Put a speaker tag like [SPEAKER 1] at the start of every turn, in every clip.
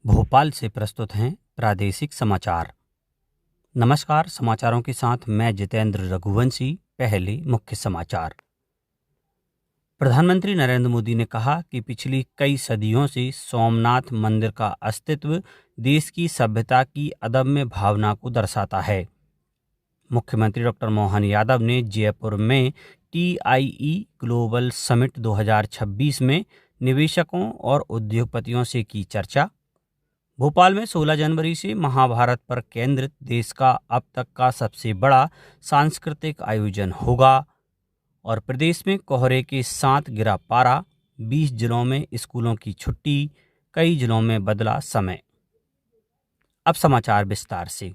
[SPEAKER 1] भोपाल से प्रस्तुत हैं प्रादेशिक समाचार। नमस्कार, समाचारों के साथ मैं जितेंद्र रघुवंशी। पहले मुख्य समाचार। प्रधानमंत्री नरेंद्र मोदी ने कहा कि पिछली कई सदियों से सोमनाथ मंदिर का अस्तित्व देश की सभ्यता की अदम्य भावना को दर्शाता है। मुख्यमंत्री डॉक्टर मोहन यादव ने जयपुर में TIE ग्लोबल समिट 2026 में निवेशकों और उद्योगपतियों से की चर्चा। भोपाल में 16 जनवरी से महाभारत पर केंद्रित देश का अब तक का सबसे बड़ा सांस्कृतिक आयोजन होगा। और प्रदेश में कोहरे के साथ गिरा पारा, 20 जिलों में स्कूलों की छुट्टी, कई जिलों में बदला समय। अब समाचार विस्तार से।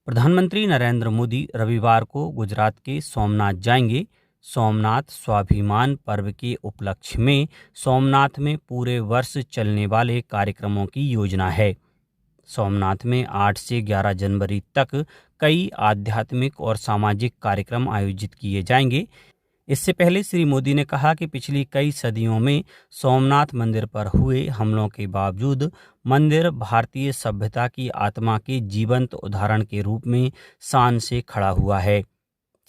[SPEAKER 1] प्रधानमंत्री नरेंद्र मोदी रविवार को गुजरात के सोमनाथ जाएंगे। सोमनाथ स्वाभिमान पर्व के उपलक्ष्य में सोमनाथ में पूरे वर्ष चलने वाले कार्यक्रमों की योजना है। सोमनाथ में 8 से 11 जनवरी तक कई आध्यात्मिक और सामाजिक कार्यक्रम आयोजित किए जाएंगे। इससे पहले श्री मोदी ने कहा कि पिछली कई सदियों में सोमनाथ मंदिर पर हुए हमलों के बावजूद मंदिर भारतीय सभ्यता की आत्मा के जीवंत उदाहरण के रूप में शान से खड़ा हुआ है।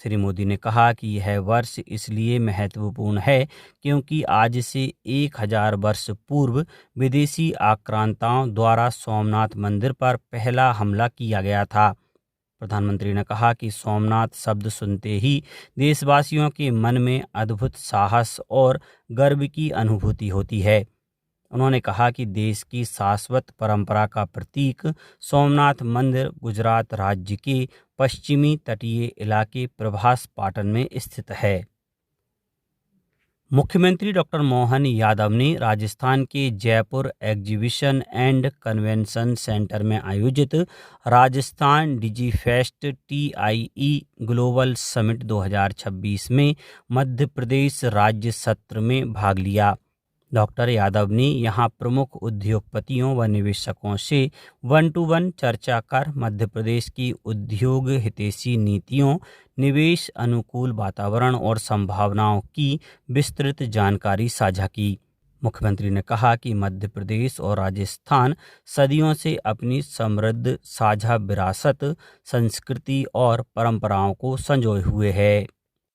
[SPEAKER 1] श्री मोदी ने कहा कि यह वर्ष इसलिए महत्वपूर्ण है क्योंकि आज से 1000 वर्ष पूर्व विदेशी आक्रांताओं द्वारा सोमनाथ मंदिर पर पहला हमला किया गया था। प्रधानमंत्री ने कहा कि सोमनाथ शब्द सुनते ही देशवासियों के मन में अद्भुत साहस और गर्व की अनुभूति होती है। उन्होंने कहा कि देश की शाश्वत परंपरा का प्रतीक सोमनाथ मंदिर गुजरात राज्य के पश्चिमी तटीय इलाके प्रभास पाटन में स्थित है। मुख्यमंत्री डॉक्टर मोहन यादव ने राजस्थान के Jaipur exhibition and convention centre में आयोजित Rajasthan Digifest TIE global summit 2026 में मध्य प्रदेश राज्य सत्र में भाग लिया। डॉक्टर यादव ने यहां प्रमुख उद्योगपतियों व निवेशकों से 1-to-1 चर्चा कर मध्य प्रदेश की उद्योग हितैषी नीतियों, निवेश अनुकूल वातावरण और संभावनाओं की विस्तृत जानकारी साझा की। मुख्यमंत्री ने कहा कि मध्य प्रदेश और राजस्थान सदियों से अपनी समृद्ध साझा विरासत, संस्कृति और परंपराओं को संजोए हुए है।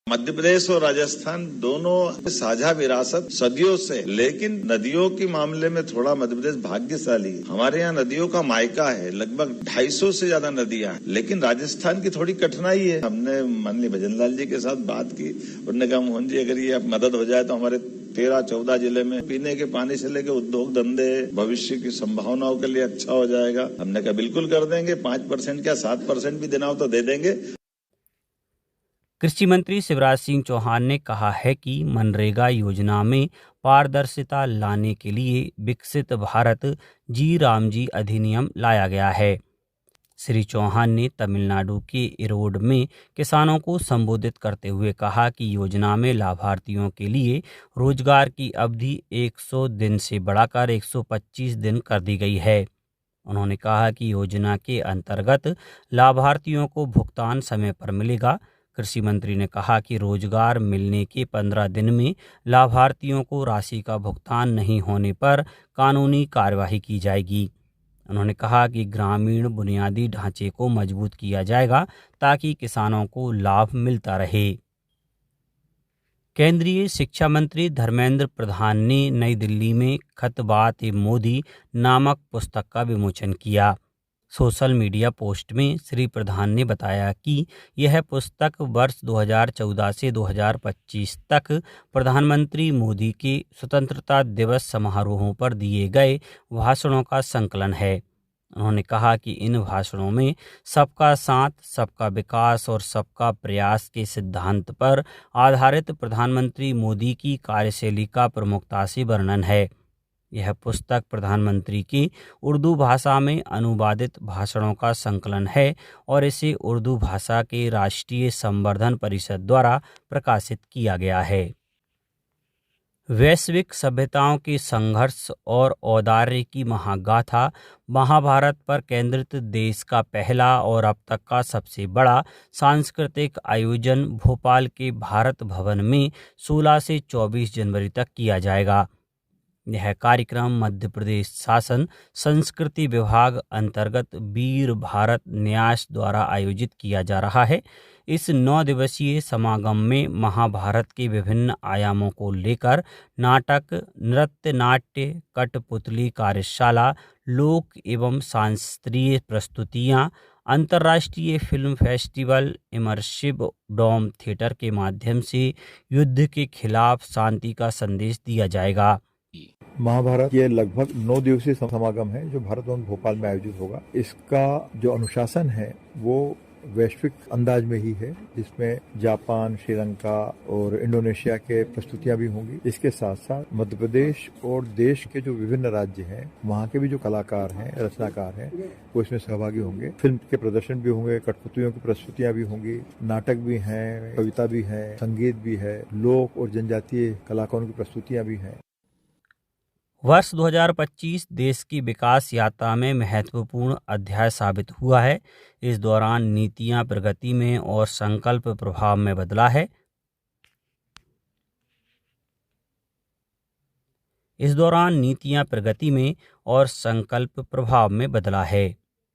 [SPEAKER 2] मध्य प्रदेश और राजस्थान दोनों साझा विरासत सदियों से, लेकिन नदियों के मामले में थोड़ा मध्य प्रदेश भाग्यशाली। हमारे यहाँ नदियों का मायका है, लगभग 250 से ज्यादा नदियां, लेकिन राजस्थान की थोड़ी कठिनाई है। हमने माननीय भजन लाल जी के साथ बात की, उन्होंने कहा मोहन जी अगर ये मदद हो जाए तो हमारे 13-14 जिले में पीने के पानी से लेकर उद्योग धंधे, भविष्य की संभावनाओं के लिए अच्छा हो जाएगा। हमने कहा बिल्कुल कर देंगे, 5% क्या 7% भी देना हो तो दे देंगे।
[SPEAKER 1] कृषि मंत्री शिवराज सिंह चौहान ने कहा है कि मनरेगा योजना में पारदर्शिता लाने के लिए विकसित भारत जी रामजी अधिनियम लाया गया है। श्री चौहान ने तमिलनाडु के इरोड में किसानों को संबोधित करते हुए कहा कि योजना में लाभार्थियों के लिए रोजगार की अवधि 100 दिन से बढ़ाकर 125 दिन कर दी गई है। उन्होंने कहा कि योजना के अंतर्गत लाभार्थियों को भुगतान समय पर मिलेगा। कृषि मंत्री ने कहा कि रोजगार मिलने के 15 दिन में लाभार्थियों को राशि का भुगतान नहीं होने पर कानूनी कार्यवाही की जाएगी। उन्होंने कहा कि ग्रामीण बुनियादी ढांचे को मजबूत किया जाएगा ताकि किसानों को लाभ मिलता रहे। केंद्रीय शिक्षा मंत्री धर्मेंद्र प्रधान ने नई दिल्ली में खत बात मोदी नामक पुस्तक का विमोचन किया। सोशल मीडिया पोस्ट में श्री प्रधान ने बताया कि यह पुस्तक वर्ष 2014 से 2025 तक प्रधानमंत्री मोदी के स्वतंत्रता दिवस समारोहों पर दिए गए भाषणों का संकलन है। उन्होंने कहा कि इन भाषणों में सबका साथ, सबका विकास और सबका प्रयास के सिद्धांत पर आधारित प्रधानमंत्री मोदी की कार्यशैली का प्रमुखता से वर्णन है। यह पुस्तक प्रधानमंत्री की उर्दू भाषा में अनुवादित भाषणों का संकलन है और इसे उर्दू भाषा के राष्ट्रीय संवर्धन परिषद द्वारा प्रकाशित किया गया है। वैश्विक सभ्यताओं के संघर्ष और औदार्य की महागाथा महाभारत पर केंद्रित देश का पहला और अब तक का सबसे बड़ा सांस्कृतिक आयोजन भोपाल के भारत भवन में 16 से 24 जनवरी तक किया जाएगा। यह कार्यक्रम मध्य प्रदेश शासन संस्कृति विभाग अंतर्गत वीर भारत न्यास द्वारा आयोजित किया जा रहा है। इस 9 दिवसीय समागम में महाभारत के विभिन्न आयामों को लेकर नाटक, नृत्य, नाट्य, कठपुतली कार्यशाला, लोक एवं शास्त्रीय प्रस्तुतियां, अंतर्राष्ट्रीय फिल्म फेस्टिवल, इमर्सिव डोम थिएटर के माध्यम से युद्ध के खिलाफ शांति का संदेश दिया जाएगा।
[SPEAKER 3] महाभारत ये लगभग 9 दिवसीय समागम है जो भारत भवन भोपाल में आयोजित होगा। इसका जो अनुशासन है वो वैश्विक अंदाज में ही है, जिसमें जापान, श्रीलंका और इंडोनेशिया के प्रस्तुतियां भी होंगी। इसके साथ साथ मध्य प्रदेश और देश के जो विभिन्न राज्य हैं वहाँ के भी जो कलाकार हैं, रचनाकार हैं, वो इसमें सहभागी होंगे। फिल्म के प्रदर्शन भी होंगे, कठपुतलियों की प्रस्तुतियां भी होंगी, नाटक भी हैं, कविता भी है, संगीत भी है, लोक और जनजातीय कलाकारों की प्रस्तुतियां भी हैं।
[SPEAKER 1] वर्ष 2025 देश की विकास यात्रा में महत्वपूर्ण अध्याय साबित हुआ है। इस दौरान नीतियां प्रगति में और संकल्प प्रभाव में बदला है। इस दौरान नीतियां प्रगति में और संकल्प प्रभाव में बदला है।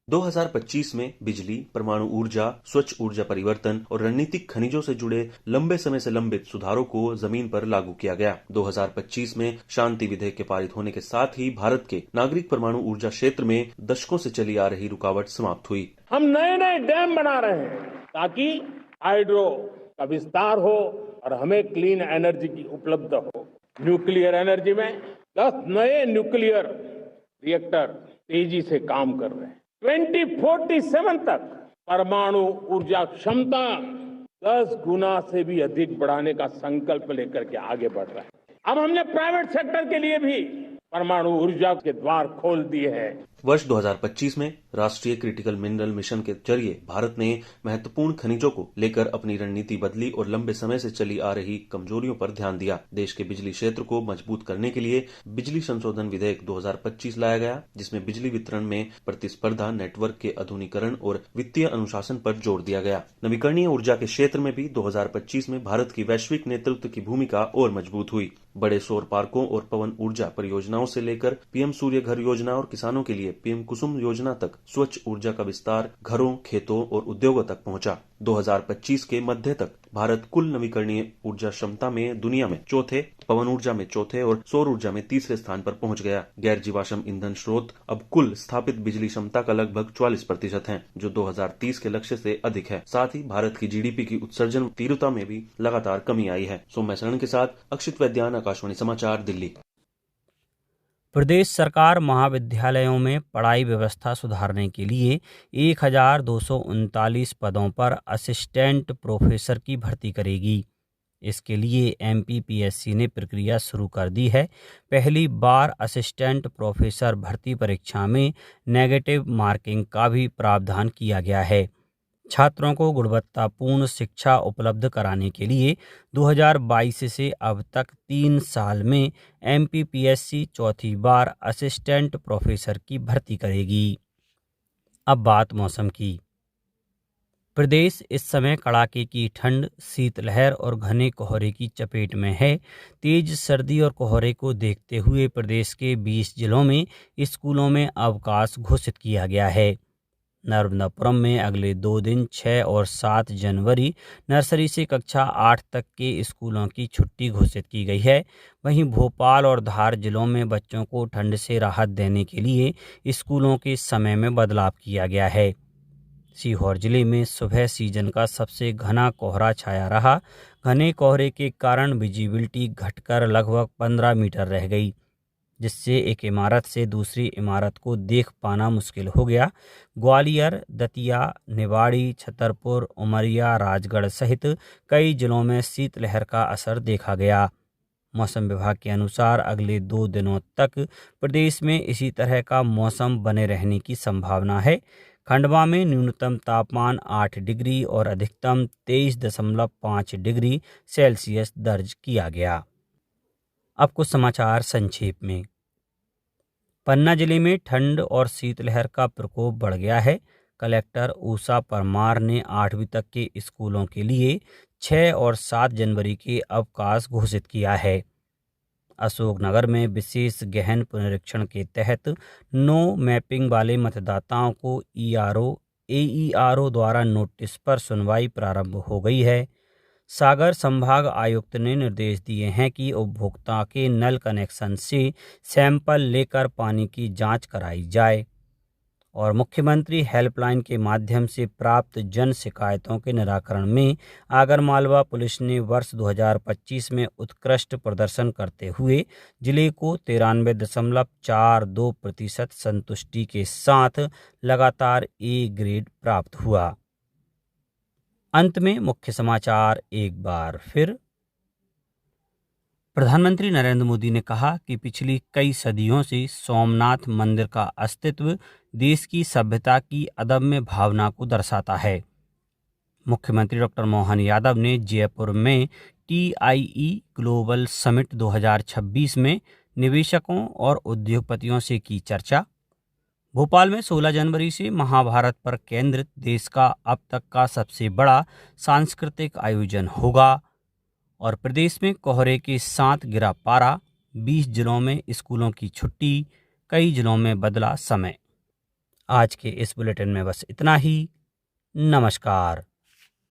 [SPEAKER 4] 2025 में बिजली, परमाणु ऊर्जा, स्वच्छ ऊर्जा परिवर्तन और रणनीतिक खनिजों से जुड़े लंबे समय से लंबित सुधारों को जमीन पर लागू किया गया। 2025 में शांति विधेयक के पारित होने के साथ ही भारत के नागरिक परमाणु ऊर्जा क्षेत्र में दशकों से चली आ रही रुकावट समाप्त हुई।
[SPEAKER 5] हम नए नए डैम बना रहे हैं ताकि हाइड्रो का विस्तार हो और हमें क्लीन एनर्जी की उपलब्ध हो। न्यूक्लियर एनर्जी में 10 नए न्यूक्लियर रिएक्टर तेजी से काम कर रहे हैं। 2047 तक परमाणु ऊर्जा क्षमता 10 गुना से भी अधिक बढ़ाने का संकल्प लेकर के आगे बढ़ रहा है। अब हमने प्राइवेट सेक्टर के लिए भी परमाणु ऊर्जा के द्वार खोल दिए हैं।
[SPEAKER 4] वर्ष 2025 में राष्ट्रीय क्रिटिकल मिनरल मिशन के जरिए भारत ने महत्वपूर्ण खनिजों को लेकर अपनी रणनीति बदली और लंबे समय से चली आ रही कमजोरियों पर ध्यान दिया। देश के बिजली क्षेत्र को मजबूत करने के लिए बिजली संशोधन विधेयक 2025 लाया गया, जिसमें बिजली वितरण में प्रतिस्पर्धा, नेटवर्क के आधुनिकीकरण और वित्तीय अनुशासन पर जोर दिया गया। नवीकरणीय ऊर्जा के क्षेत्र में भी 2025 में भारत की वैश्विक नेतृत्व की भूमिका और मजबूत हुई। बड़े सौर पार्कों और पवन ऊर्जा परियोजनाओं से लेकर पीएम सूर्य घर योजना और किसानों के लिए पीएम कुसुम योजना तक स्वच्छ ऊर्जा का विस्तार घरों, खेतों और उद्योगों तक पहुंचा। 2025 के मध्य तक भारत कुल नवीकरणीय ऊर्जा क्षमता में दुनिया में चौथे, पवन ऊर्जा में चौथे और सौर ऊर्जा में तीसरे स्थान पर पहुंच गया। गैर जीवाश्म ईंधन स्रोत अब कुल स्थापित बिजली क्षमता का लगभग 44% है, जो 2030 के लक्ष्य से अधिक है। साथ ही भारत की जीडीपी की उत्सर्जन तीव्रता में भी लगातार कमी आई है। सौम्य शरण के साथ अक्षित वैद्यान, आकाशवाणी समाचार, दिल्ली।
[SPEAKER 1] प्रदेश सरकार महाविद्यालयों में पढ़ाई व्यवस्था सुधारने के लिए 1239 पदों पर असिस्टेंट प्रोफेसर की भर्ती करेगी। इसके लिए एमपीपीएससी ने प्रक्रिया शुरू कर दी है। पहली बार असिस्टेंट प्रोफेसर भर्ती परीक्षा में नेगेटिव मार्किंग का भी प्रावधान किया गया है। छात्रों को गुणवत्तापूर्ण शिक्षा उपलब्ध कराने के लिए 2022 से अब तक 3 साल में एमपीपीएससी चौथी बार असिस्टेंट प्रोफेसर की भर्ती करेगी। अब बात मौसम की। प्रदेश इस समय कड़ाके की ठंड, शीतलहर और घने कोहरे की चपेट में है। तेज सर्दी और कोहरे को देखते हुए प्रदेश के 20 जिलों में स्कूलों में अवकाश घोषित किया गया है। नर्मदापुरम में अगले 2 दिन 6 और 7 जनवरी नर्सरी से कक्षा 8 तक के स्कूलों की छुट्टी घोषित की गई है। वहीं भोपाल और धार जिलों में बच्चों को ठंड से राहत देने के लिए स्कूलों के समय में बदलाव किया गया है। सीहोर जिले में सुबह सीजन का सबसे घना कोहरा छाया रहा। घने कोहरे के कारण विजिबिलिटी घटकर लगभग 15 मीटर रह गई, जिससे एक इमारत से दूसरी इमारत को देख पाना मुश्किल हो गया। ग्वालियर, दतिया, निवाड़ी, छतरपुर, उमरिया, राजगढ़ सहित कई जिलों में शीतलहर का असर देखा गया। मौसम विभाग के अनुसार अगले 2 दिनों तक प्रदेश में इसी तरह का मौसम बने रहने की संभावना है। खंडवा में न्यूनतम तापमान 8 डिग्री और अधिकतम 23.5 डिग्री सेल्सियस दर्ज किया गया। अब कुछ समाचार संक्षेप में। पन्ना जिले में ठंड और शीतलहर का प्रकोप बढ़ गया है। कलेक्टर उषा परमार ने 8वीं तक के स्कूलों के लिए 6 और 7 जनवरी के अवकाश घोषित किया है। अशोकनगर में विशेष गहन पुनरीक्षण के तहत नो मैपिंग वाले मतदाताओं को एईआरओ द्वारा नोटिस पर सुनवाई प्रारंभ हो गई है। सागर संभाग आयुक्त ने निर्देश दिए हैं कि उपभोक्ता के नल कनेक्शन से सैंपल लेकर पानी की जांच कराई जाए और मुख्यमंत्री हेल्पलाइन के माध्यम से प्राप्त जन शिकायतों के निराकरण में आगरमालवा पुलिस ने वर्ष 2025 में उत्कृष्ट प्रदर्शन करते हुए जिले को 93.42% संतुष्टि के साथ लगातार ए ग्रेड प्राप्त हुआ। अंत में मुख्य समाचार एक बार फिर। प्रधानमंत्री नरेंद्र मोदी ने कहा कि पिछली कई सदियों से सोमनाथ मंदिर का अस्तित्व देश की सभ्यता की अदम्य भावना को दर्शाता है। मुख्यमंत्री डॉक्टर मोहन यादव ने जयपुर में TIE ग्लोबल समिट 2026 में निवेशकों और उद्योगपतियों से की चर्चा। भोपाल में 16 जनवरी से महाभारत पर केंद्रित देश का अब तक का सबसे बड़ा सांस्कृतिक आयोजन होगा और प्रदेश में कोहरे के साथ गिरा पारा, 20 जिलों में स्कूलों की छुट्टी, कई जिलों में बदला समय। आज के इस बुलेटिन में बस इतना ही। नमस्कार।